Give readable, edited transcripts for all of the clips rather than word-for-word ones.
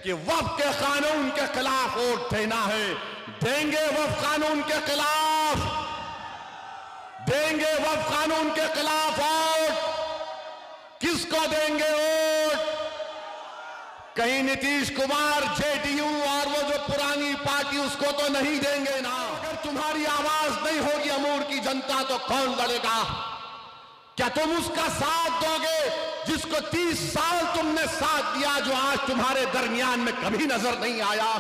कि वक्फ के कानून के खिलाफ वोट देना है। देंगे वक्फ कानून के खिलाफ, देंगे वक्फ कानून के खिलाफ वोट। किसको देंगे वोट? कहीं नीतीश कुमार, जेडीयू और वो जो पुरानी पार्टी, उसको तो नहीं देंगे ना। अगर तुम्हारी आवाज नहीं होगी अमूर की जनता, तो कौन लड़ेगा? क्या तुम उसका साथ दोगे जिसको 30 साल तुमने साथ दिया, जो आज तुम्हारे दरमियान में कभी नजर नहीं आया?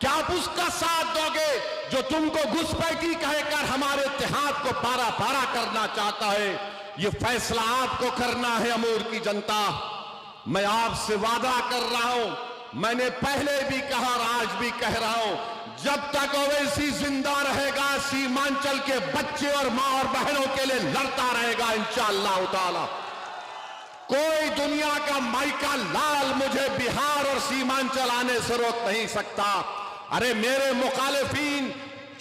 क्या आप उसका साथ दोगे जो तुमको घुसपैठी कहकर हमारे इत्तेहाद को पारा पारा करना चाहता है? ये फैसला आपको करना है अमूर की जनता। मैं आपसे वादा कर रहा हूं, मैंने पहले भी कहा और आज भी कह रहा हूं, जब तक ओवैसी जिंदा रहेगा, सीमांचल के बच्चे और मां और बहनों के लिए लड़ता रहेगा इंशाअल्लाह ताला। कोई दुनिया का माइका लाल मुझे बिहार और सीमांचल आने से रोक नहीं सकता। अरे मेरे मुखालिफिन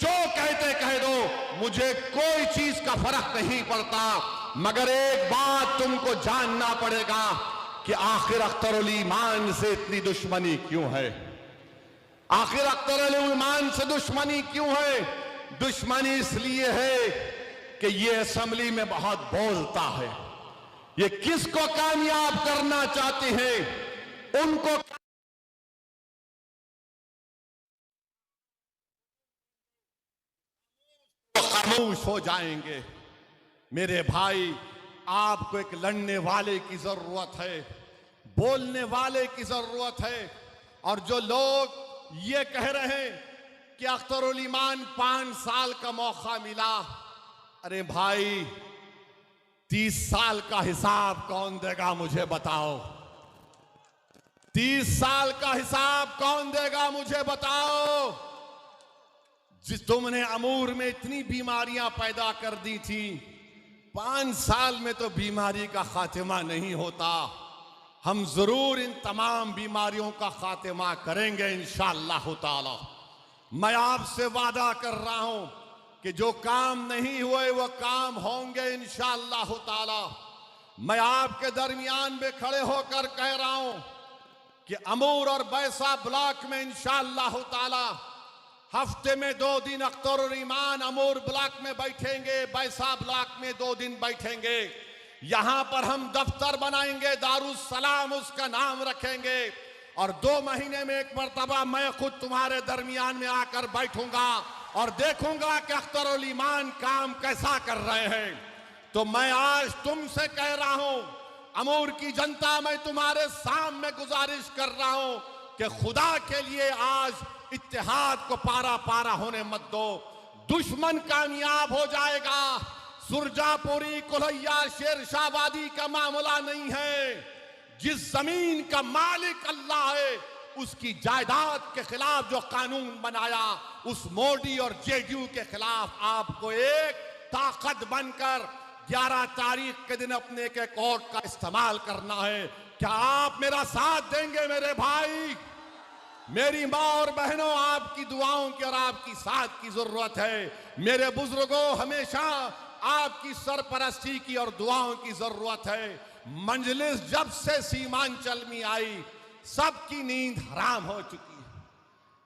जो कहते कह दो, मुझे कोई चीज का फर्क नहीं पड़ता, मगर एक बात तुमको जानना पड़ेगा कि आखिर अख्तरुल ईमान से इतनी दुश्मनी क्यों है? आखिर अख्तरुल ईमान से दुश्मनी क्यों है? दुश्मनी इसलिए है कि ये असेंबली में बहुत बोलता है। ये किसको कामयाब करना चाहते हैं? उनको खामोश हो जाएंगे। मेरे भाई, आपको एक लड़ने वाले की जरूरत है, बोलने वाले की जरूरत है। और जो लोग ये कह रहे हैं कि अख्तरुल ईमान 5 साल का मौका मिला, अरे भाई 30 साल का हिसाब कौन देगा? मुझे बताओ। 30 साल का हिसाब कौन देगा? मुझे बताओ। जिस तुमने अमूर में इतनी बीमारियां पैदा कर दी थी, 5 साल में तो बीमारी का खात्मा नहीं होता। हम जरूर इन तमाम बीमारियों का खात्मा करेंगे इंशाअल्लाह ताला। मैं आपसे वादा कर रहा हूं कि जो काम नहीं हुए वो काम होंगे इंशाअल्लाह ताला। मैं आपके दरमियान में खड़े होकर कह रहा हूं कि अमूर और बैसा ब्लॉक में इंशाअल्लाह ताला हफ्ते में 2 दिन अख्तरुल ईमान अमूर ब्लॉक में बैठेंगे, बैसा ब्लॉक में 2 दिन बैठेंगे। यहां पर हम दफ्तर बनाएंगे, दारुस्सलाम उसका नाम रखेंगे, और 2 महीने में एक मर्तबा मैं खुद तुम्हारे दरमियान में आकर बैठूंगा और देखूंगा कि अख्तरुल ईमान काम कैसा कर रहे हैं। तो मैं आज तुमसे कह रहा हूं, अमूर की जनता, मैं तुम्हारे सामने गुजारिश कर रहा हूं कि खुदा के लिए आज इत्तेहाद को पारा पारा होने मत दो। दुश्मन कामयाब हो जाएगा। सुरजापुरी, कुल्हैया, शेरशाहबादी का मामला नहीं है। जिस जमीन का मालिक अल्लाह है, उसकी जायदाद के खिलाफ जो कानून बनाया, उस मोदी और जेडीयू के खिलाफ आपको एक ताकत बनकर 11 तारीख के दिन अपने एक कोर्ट का इस्तेमाल करना है। क्या आप मेरा साथ देंगे? मेरे भाई, मेरी माँ और बहनों, आपकी दुआओं की और आपकी साथ की जरूरत है। मेरे बुजुर्गों, हमेशा आपकी सरपरस्ती की और दुआओं की जरूरत है। मंजलिस जब से सीमांचल में आई, सबकी नींद हराम हो चुकी है।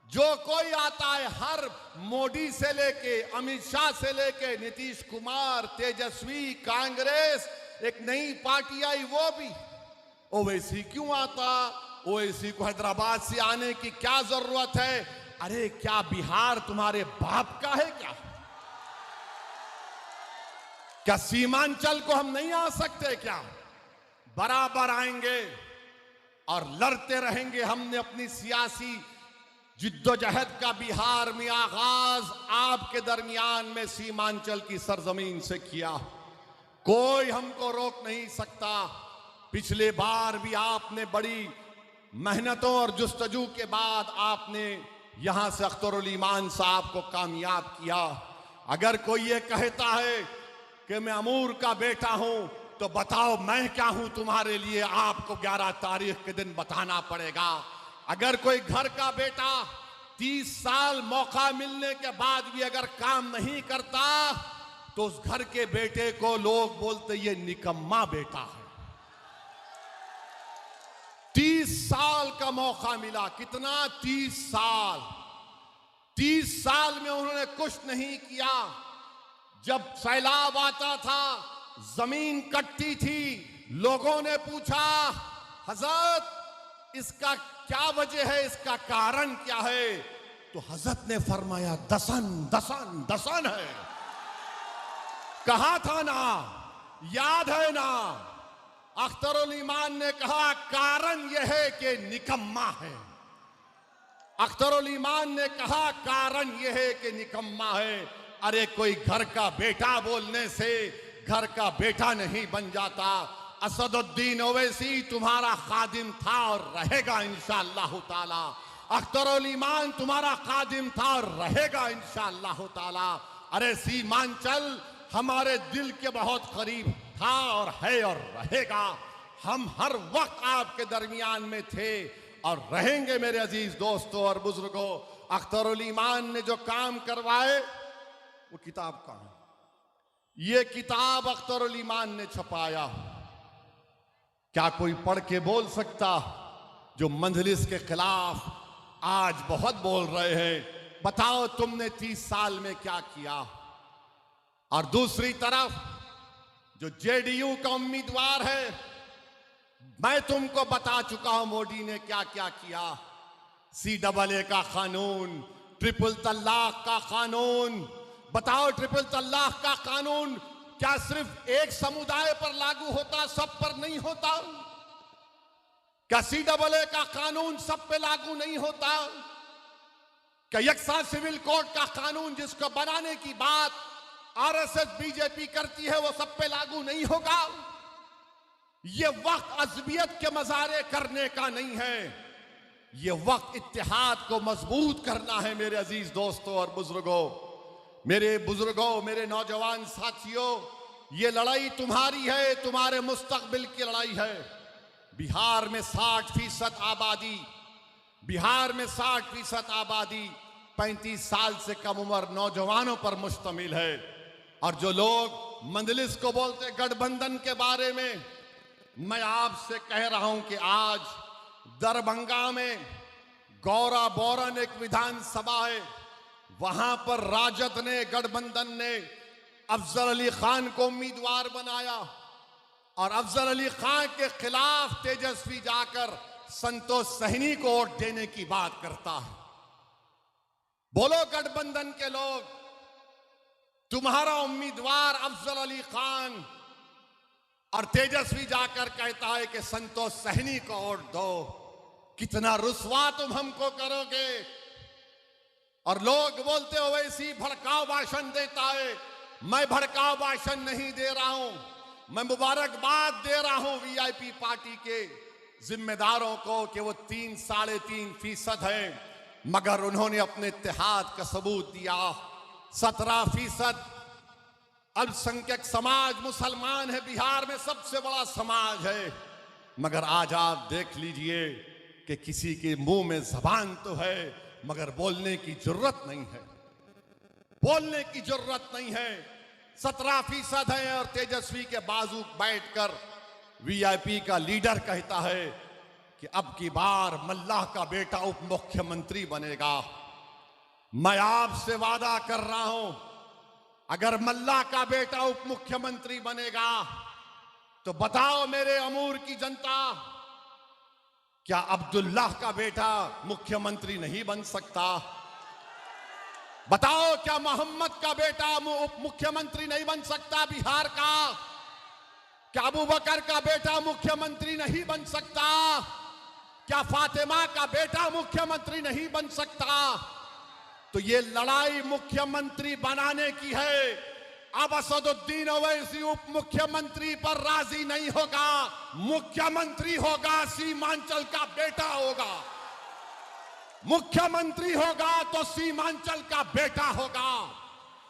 जो कोई आता है, हर मोदी से लेके अमित शाह से लेके नीतीश कुमार, तेजस्वी, कांग्रेस, एक नई पार्टी आई, वो भी ओवैसी क्यों आता? ओवैसी को हैदराबाद से आने की क्या जरूरत है? अरे क्या बिहार तुम्हारे बाप का है क्या? क्या सीमांचल को हम नहीं आ सकते क्या? बराबर आएंगे और लड़ते रहेंगे। हमने अपनी सियासी जिद्दोजहद का बिहार में आगाज आपके दरमियान में सीमांचल की सरजमीन से किया। कोई हमको रोक नहीं सकता। पिछले बार भी आपने बड़ी मेहनतों और जुस्तजू के बाद आपने यहां से अख्तरुल ईमान साहब को कामयाब किया। अगर कोई ये कहता है कि मैं अमूर का बेटा हूं, तो बताओ मैं क्या हूं तुम्हारे लिए? आपको 11 तारीख के दिन बताना पड़ेगा। अगर कोई घर का बेटा 30 साल मौका मिलने के बाद भी अगर काम नहीं करता, तो उस घर के बेटे को लोग बोलते ये निकम्मा बेटा है। 30 साल का का मौका मिला। कितना? 30 साल। 30 साल में उन्होंने कुछ नहीं किया। जब सैलाब आता था, जमीन कटती थी, लोगों ने पूछा, हजरत इसका क्या वजह है, इसका कारण क्या है? तो हजरत ने फरमाया, दसन दसन दसन है। कहा था ना, याद है ना? अख्तरुल ईमान ने कहा, कारण यह है कि निकम्मा है। अख्तरुल ईमान ने कहा, कारण यह है कि निकम्मा है। अरे कोई घर का बेटा बोलने से घर का बेटा नहीं बन जाता। असदुद्दीन ओवैसी तुम्हारा खादिम था और रहेगा इंशाअल्लाह ताला। अख्तरुल ईमान तुम्हारा खादिम था और रहेगा इंशाअल्लाह ताला। अरे सीमांचल हमारे दिल के बहुत करीब था और है और रहेगा। हम हर वक्त आपके दरमियान में थे और रहेंगे मेरे अजीज दोस्तों और बुजुर्गों। अख्तरुल ईमान ने जो काम करवाए वो किताब कहां है? ये किताब अख्तरुल ईमान ने छपाया। क्या कोई पढ़ के बोल सकता? जो मंजलिस के खिलाफ आज बहुत बोल रहे हैं, बताओ तुमने 30 साल में क्या किया? और दूसरी तरफ जो जेडीयू का उम्मीदवार है, मैं तुमको बता चुका हूं मोदी ने क्या क्या किया। CAA का कानून, ट्रिपल तलाक का कानून। बताओ, ट्रिपल तलाक का कानून क्या सिर्फ एक समुदाय पर लागू होता, सब पर नहीं होता? क्या CAA का कानून सब पे लागू नहीं होता? क्या यकसा सिविल कोड का कानून जिसको बनाने की बात RSS बीजेपी करती है वो सब पे लागू नहीं होगा? ये वक्त अज़बियत के मजारे करने का नहीं है, ये वक्त इत्तेहाद को मजबूत करना है मेरे अजीज दोस्तों और बुजुर्गों। मेरे बुजुर्गों, मेरे नौजवान साथियों, ये लड़ाई तुम्हारी है, तुम्हारे मुस्तकबिल की लड़ाई है। बिहार में 60% आबादी, बिहार में 60% आबादी 35 साल से कम उम्र नौजवानों पर मुश्तमिल है। और जो लोग मंजलिस को बोलते गठबंधन के बारे में, मैं आपसे कह रहा हूं कि आज दरभंगा में गौरा बोरन एक विधानसभा है, वहां पर राजद ने, गठबंधन ने अफजल अली खान को उम्मीदवार बनाया और अफजल अली खान के खिलाफ तेजस्वी जाकर संतोष सहनी को वोट देने की बात करता है। बोलो गठबंधन के लोग, तुम्हारा उम्मीदवार अफजल अली खान और तेजस्वी जाकर कहता है कि संतोष सहनी को वोट दो। कितना रुस्वा तुम हमको करोगे। और लोग बोलते हो वैसी भड़काऊ भाषण देता है। मैं भड़काऊ भाषण नहीं दे रहा हूं, मैं मुबारकबाद दे रहा हूं वीआईपी पार्टी के जिम्मेदारों को कि वो 3-3.5% है, मगर उन्होंने अपने इत्तेहाद का सबूत दिया। 17% अल्पसंख्यक समाज मुसलमान है, बिहार में सबसे बड़ा समाज है, मगर आज आप देख लीजिए कि किसी के मुंह में जबान तो है मगर बोलने की जरूरत नहीं है, बोलने की जरूरत नहीं है। 17% है और तेजस्वी के बाजू बैठकर वीआईपी का लीडर कहता है कि अब की बार मल्लाह का बेटा उप मुख्यमंत्री बनेगा। मैं आपसे वादा कर रहा हूं, अगर मल्लाह का बेटा उप मुख्यमंत्री बनेगा तो बताओ मेरे अमूर की जनता, क्या अब्दुल्लाह का बेटा मुख्यमंत्री नहीं बन सकता? बताओ, क्या मोहम्मद का बेटा उप मुख्यमंत्री नहीं बन सकता बिहार का? क्या अबू बकर का बेटा मुख्यमंत्री नहीं बन सकता? क्या फातिमा का बेटा मुख्यमंत्री नहीं बन सकता? तो ये लड़ाई मुख्यमंत्री बनाने की है। अब असदुद्दीन ओवैसी उप मुख्यमंत्री पर राजी नहीं होगा, मुख्यमंत्री होगा, सीमांचल का बेटा होगा। मुख्यमंत्री होगा तो सीमांचल का बेटा होगा,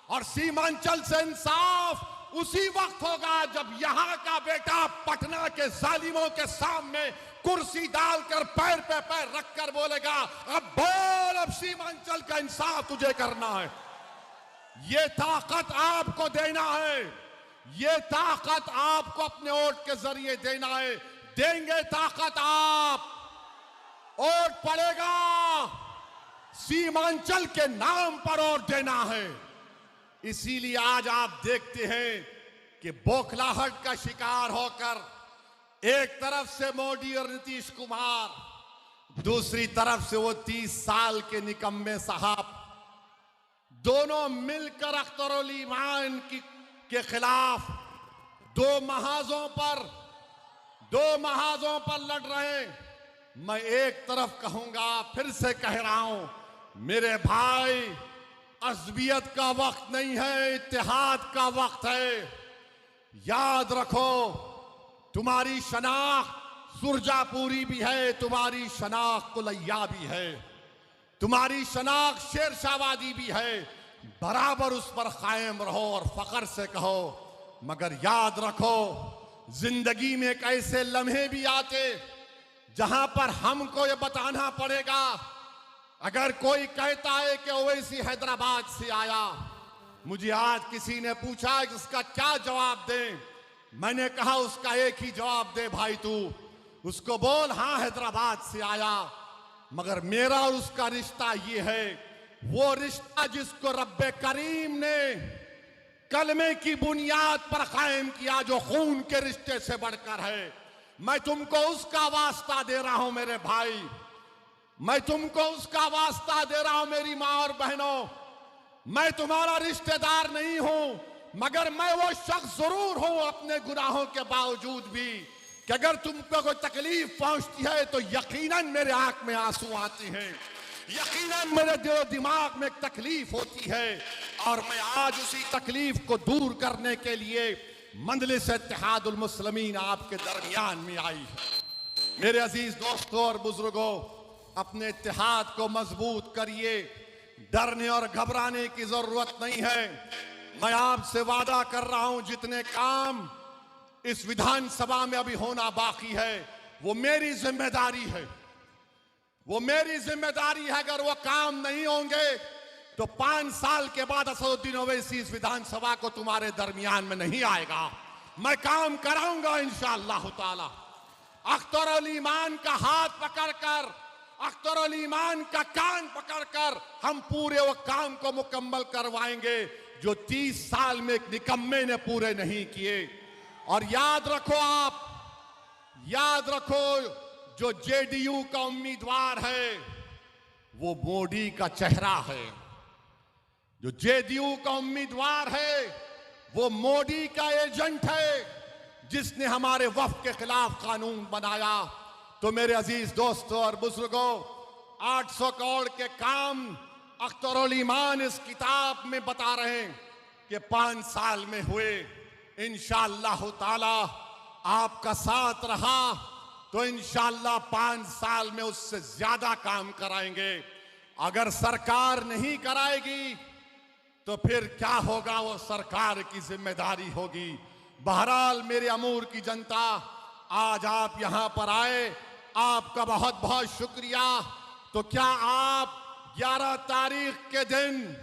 और सीमांचल से इंसाफ उसी वक्त होगा जब यहां का बेटा पटना के जालिमों के सामने कुर्सी डालकर पैर पे पैर रखकर बोलेगा, अब बोल, अब सीमांचल का इंसाफ तुझे करना है। ये ताकत आपको देना है, ये ताकत आपको अपने वोट के जरिए देना है। देंगे ताकत आप, वोट पड़ेगा, सीमांचल के नाम पर वोट देना है। इसीलिए आज आप देखते हैं कि बौखलाहट का शिकार होकर एक तरफ से मोदी और नीतीश कुमार, दूसरी तरफ से वो 30 साल के निकम्मे साहब, दोनों मिलकर अख्तरुल ईमान के खिलाफ दो महाजों पर लड़ रहे हैं। मैं एक तरफ कहूंगा, फिर से कह रहा हूं, मेरे भाई, अज़बियत का वक्त नहीं है, इत्तेहाद का वक्त है। याद रखो, तुम्हारी शनाख्त सुरजापुरी भी है, तुम्हारी शनाख्त कुलैया भी है, तुम्हारी शनाख्त शेरशाहवादी भी है। बराबर उस पर कायम रहो और फख्र से कहो। मगर याद रखो, जिंदगी में एक ऐसे लम्हे भी आते जहां पर हमको ये बताना पड़ेगा। अगर कोई कहता है कि ओवैसी हैदराबाद से आया, मुझे आज किसी ने पूछा इसका क्या जवाब दें, मैंने कहा उसका एक ही जवाब दे भाई, तू उसको बोल हाँ हैदराबाद से आया, मगर मेरा और उसका रिश्ता ये है, वो रिश्ता जिसको रब्बे करीम ने कलमे की बुनियाद पर कायम किया, जो खून के रिश्ते से बढ़कर है। मैं तुमको उसका वास्ता दे रहा हूं मेरे भाई, मैं तुमको उसका वास्ता दे रहा हूं मेरी मां और बहनों। मैं तुम्हारा रिश्तेदार नहीं हूं, मगर मैं वो शख्स जरूर हूं अपने गुनाहों के बावजूद भी, कि अगर तुमको कोई तकलीफ पहुंचती है तो यकीनन मेरे आंख में आंसू आते हैं, यकीनन मेरे दिलो दिमाग में एक तकलीफ होती है। और मैं आज उसी तकलीफ को दूर करने के लिए मंजलिस इत्तेहादुल मुस्लिमीन आपके दरमियान में आई है। मेरे अजीज दोस्तों और बुजुर्गों, अपने इत्तेहाद को मजबूत करिए, डरने और घबराने की जरूरत नहीं है। मैं आपसे वादा कर रहा हूं, जितने काम इस विधानसभा में अभी होना बाकी है, वो मेरी जिम्मेदारी है, वो मेरी जिम्मेदारी है। अगर वो काम नहीं होंगे तो 5 साल के बाद असदुद्दीन ओवैसी इस विधानसभा को तुम्हारे दरमियान में नहीं आएगा। मैं काम कराऊंगा इंशाअल्लाह ताला। अख्तरुल ईमान का हाथ पकड़कर, अख्तरुल ईमान का कान पकड़कर हम पूरे वो काम को मुकम्मल करवाएंगे जो 30 साल में एक निकम्मे ने पूरे नहीं किए। और याद रखो, आप याद रखो, जो जेडीयू का उम्मीदवार है वो मोदी का चेहरा है। जो जेडीयू का उम्मीदवार है वो मोदी का एजेंट है, जिसने हमारे वफ़द के खिलाफ कानून बनाया। तो मेरे अजीज दोस्तों और बुजुर्गों, 800 करोड़ के काम अख्तरुल ईमान इस किताब में बता रहे हैं कि 5 साल में हुए। इंशाअल्लाह ताला आपका साथ रहा तो इंशाअल्लाह 5 साल में उससे ज्यादा काम कराएंगे। अगर सरकार नहीं कराएगी तो फिर क्या होगा, वो सरकार की जिम्मेदारी होगी। बहरहाल मेरे अमूर की जनता, आज आप यहां पर आए, आपका बहुत बहुत शुक्रिया। तो क्या आप 11 तारीख के दिन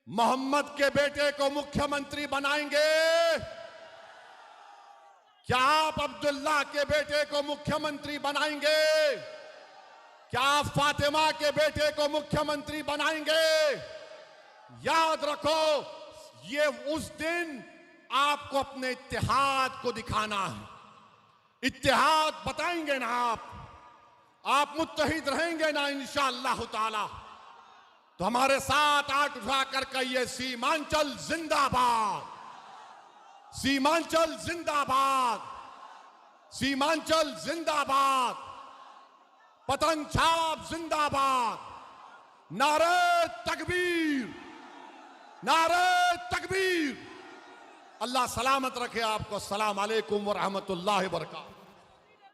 मोहम्मद के बेटे को मुख्यमंत्री बनाएंगे? क्या आप अब्दुल्ला के बेटे को मुख्यमंत्री बनाएंगे? क्या आप फातिमा के बेटे को मुख्यमंत्री बनाएंगे? याद रखो, ये उस दिन आपको अपने इत्तेहाद को दिखाना है। इत्तेहाद बताएंगे ना आप मुत्तहिद रहेंगे ना इंशाअल्लाह ताला। तो हमारे साथ हाथ उठाकर कहिए, सीमांचल जिंदाबाद, सीमांचल जिंदाबाद, सीमांचल जिंदाबाद, पतंग छाप जिंदाबाद, नारे तकबीर, नारे तकबीर। अल्लाह सलामत रखे आपको। अस्सलाम वालेकुम व रहमतुल्लाहि व बरकातहू।